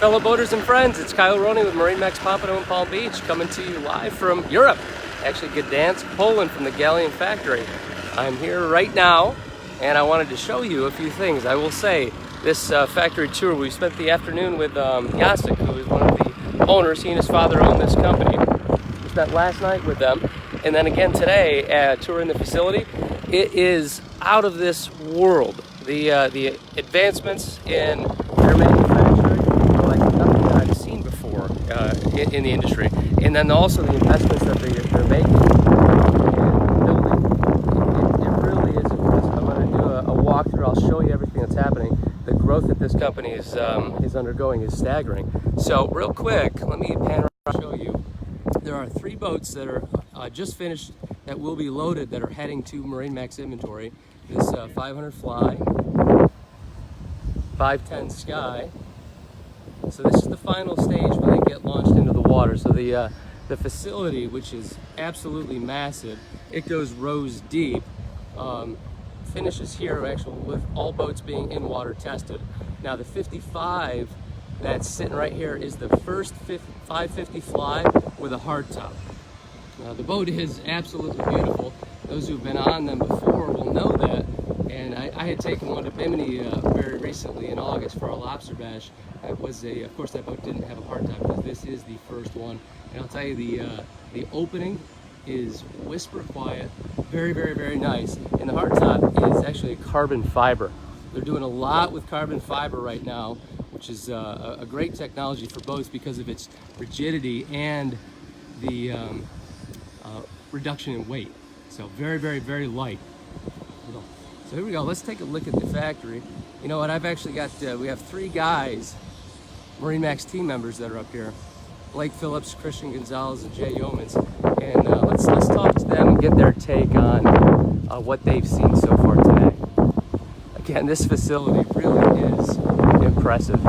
Fellow boaters and friends, it's Kyle Roney with MarineMax Pompano in Palm Beach, coming to you live from Europe, actually Gdansk, Poland, from the Galeon factory. I'm here right now, and I wanted to show you a few things. I will say, this factory tour, we spent the afternoon with Jacek, who is one of the owners. He and his father own this company. We spent last night with them, and then again today, touring the facility. It is out of this world. The advancements in their manufacturing are like nothing that I've seen before in the industry. And then also the investments that they're making and building. It really is impressive. I'm going to do a walkthrough. I'll show you everything that's happening. The growth that this company is undergoing is staggering. So real quick, let me pan around and show you. There are 3 boats that are just finished that will be loaded that are heading to MarineMax inventory. This 500 Fly, 510 Sky. So this is the final stage when they get launched into the water. So the facility, which is absolutely massive, it goes rows deep, finishes here actually with all boats being in water tested. Now the 55 that's sitting right here is the first 550 Fly with a hard top. The boat is absolutely beautiful. Those who've been on them before will know that. And I had taken one to Bimini very recently in August for a lobster bash. It was of course that boat didn't have a hard top because this is the first one. And I'll tell you, the opening is whisper quiet, very, very, very nice. And the hard top is actually a carbon fiber. They're doing a lot with carbon fiber right now, which is a great technology for boats because of its rigidity and the reduction in weight. So very, very, very light. So here we go. Let's take a look at the factory. You know what? I've actually got, we have 3 guys, MarineMax team members that are up here. Blake Phillips, Christian Gonzalez, and Jay Yeomans. And let's talk to them and get their take on what they've seen so far today. Again, this facility really is impressive.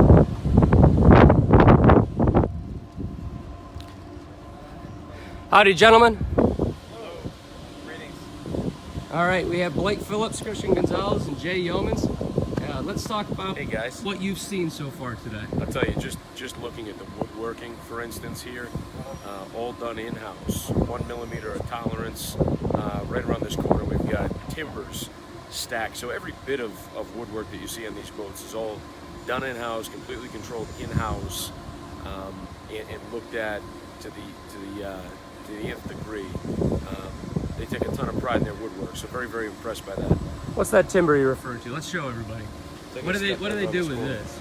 Howdy, gentlemen. All right, we have Blake Phillips, Christian Gonzalez, and Jay Yeomans. Let's talk about, hey guys, what you've seen so far today. I'll tell you, just looking at the woodworking, for instance, here, all done in-house, 1mm of tolerance. Right around this corner, we've got timbers stacked. So every bit of woodwork that you see on these boats is all done in-house, completely controlled in-house, and looked at to the nth degree. They take a ton of pride in their woodwork, so very, very impressed by that. What's that timber you're referring to? Let's show everybody. What do they do with this?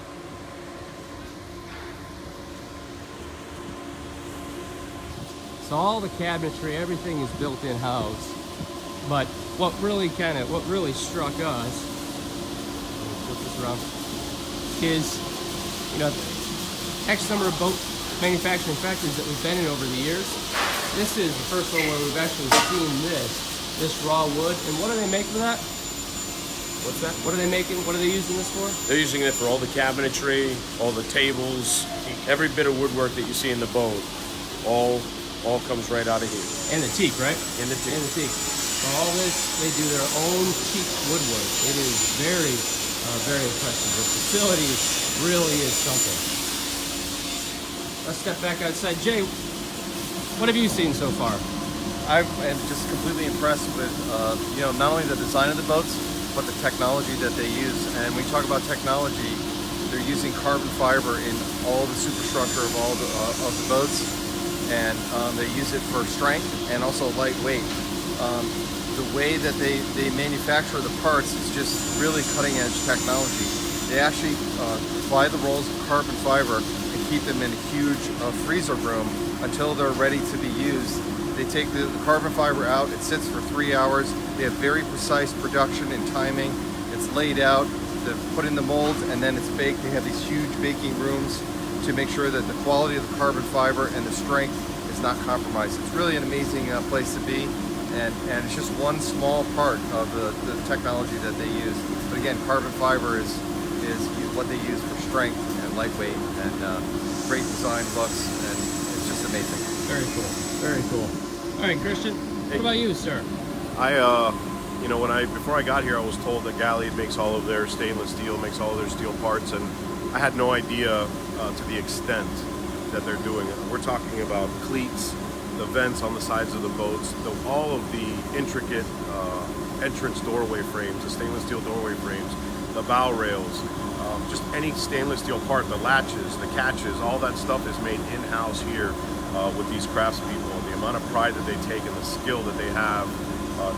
So all the cabinetry, everything is built in-house. But what really struck us, flip this around, is, you know, X number of boat manufacturing factories that we've been in over the years. This is the first one where we've actually seen this raw wood. And what do they make for that? What's that? What are they making? What are they using this for? They're using it for all the cabinetry, all the tables, every bit of woodwork that you see in the boat, all comes right out of here. And the teak, right? And the teak. And the teak. So all this, they do their own teak woodwork. It is very, very impressive. The facility really is something. Let's step back outside. Jay, what have you seen so far? I am just completely impressed with, you know, not only the design of the boats, but the technology that they use. And when we talk about technology, they're using carbon fiber in all the superstructure of all of the boats, and they use it for strength and also lightweight. The way that they manufacture the parts is just really cutting-edge technology. They actually apply the rolls of carbon fiber and keep them in a huge freezer room until they're ready to be used. They take the carbon fiber out, it sits for 3 hours. They have very precise production and timing. It's laid out, they're put in the molds, and then it's baked. They have these huge baking rooms to make sure that the quality of the carbon fiber and the strength is not compromised. It's really an amazing place to be, and it's just one small part of the technology that they use. But again, carbon fiber is what they use for strength and lightweight, and great design looks, and it's just amazing. Very cool. Very cool. All right, Christian, what about you, sir? You know, before I got here, I was told that Galeon makes all of their stainless steel, makes all of their steel parts, and I had no idea to the extent that they're doing it. We're talking about cleats, the vents on the sides of the boats, all of the intricate entrance doorway frames, the stainless steel doorway frames, the bow rails, just any stainless steel part, the latches, the catches, all that stuff is made in-house here with these craftspeople. And the amount of pride that they take and the skill that they have,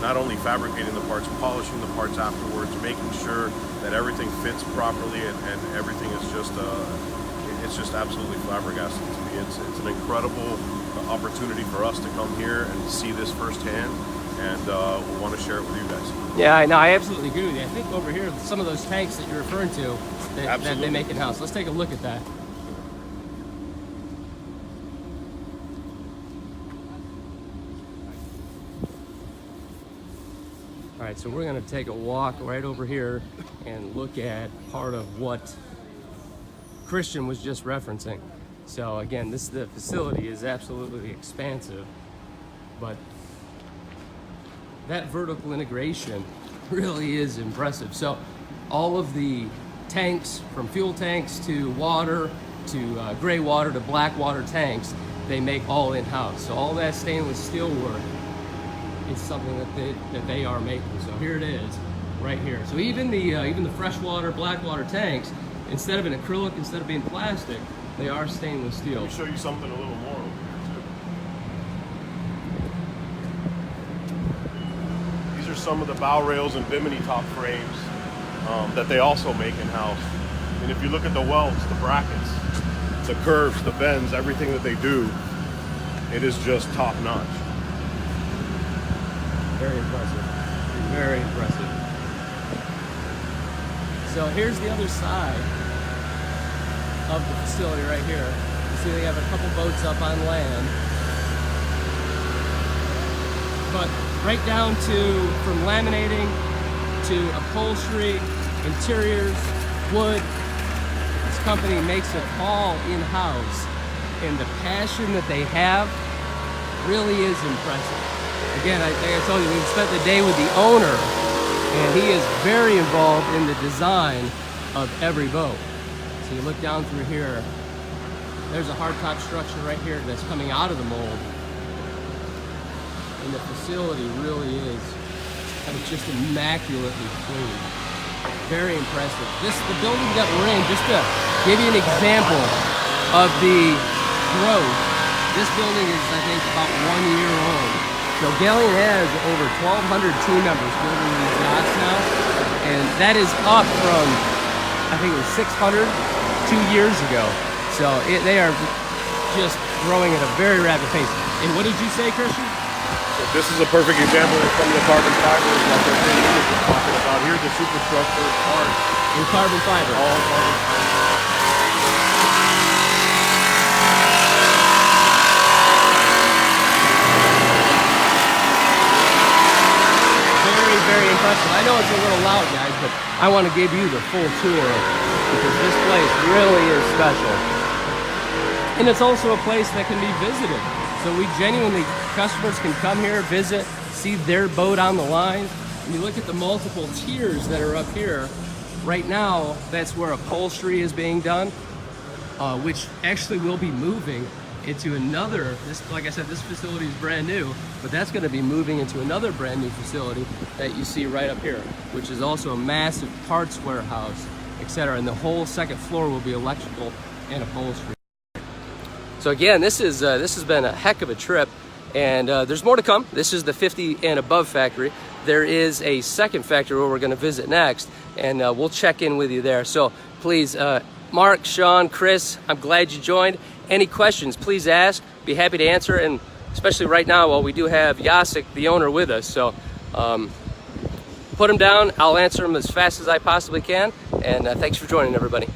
not only fabricating the parts, polishing the parts afterwards, making sure that everything fits properly, and everything is just it's just absolutely flabbergasting to me. It's an incredible opportunity for us to come here and see this firsthand, and we want to share it with you guys. Yeah, I absolutely agree with you. I think over here, some of those tanks that you're referring to, that they make in-house. Let's take a look at that. All right, so we're gonna take a walk right over here and look at part of what Christian was just referencing. So again, the facility is absolutely expansive, but that vertical integration really is impressive. So all of the tanks, from fuel tanks to water to gray water to black water tanks, they make all in-house. So all that stainless steel work is something that they are making. So here it is, right here. So even the freshwater, black water tanks, instead of an acrylic, instead of being plastic, they are stainless steel. Let me show you something a little more over here too. These are some of the bow rails and bimini top frames that they also make in-house. And if you look at the welds, the brackets, the curves, the bends, everything that they do, it is just top-notch. Very impressive. Very impressive. So here's the other side of the facility right here. You see they have a couple boats up on land. But right down to, from laminating to upholstery, interiors, wood, this company makes it all in-house. And the passion that they have really is impressive. Again, like I told you, we spent the day with the owner, and he is very involved in the design of every boat. So you look down through here, there's a hardtop structure right here that's coming out of the mold. And the facility really is just immaculately clean. Very impressive. The building that we're in, just to give you an example of the growth, this building is, I think, about 1 year old. So Galeon has over 1,200 team members building these yachts now, and that is up from, I think it was 600 2 years ago. So they are just growing at a very rapid pace. And what did you say, Christian? This is a perfect example of some of the carbon fibers that they're talking about. Here's the superstructure part. In carbon fiber. All carbon fiber. Very impressive. I know it's a little loud, guys, but I want to give you the full tour because this place really is special. And it's also a place that can be visited. So we genuinely, customers can come here, visit, see their boat on the line. And you look at the multiple tiers that are up here. Right now, that's where upholstery is being done, which actually will be moving into another, like I said, this facility is brand new, but that's going to be moving into another brand new facility that you see right up here, which is also a massive parts warehouse, etc. And the whole second floor will be electrical and upholstery. So again, this has been a heck of a trip, and there's more to come. This is the 50 and above factory. There is a second factory where we're going to visit next, and we'll check in with you there. So please, Mark, Sean, Chris, I'm glad you joined. Any questions, please ask. Be happy to answer, and especially right now while we do have Jacek, the owner, with us. So put them down. I'll answer them as fast as I possibly can. And thanks for joining, everybody.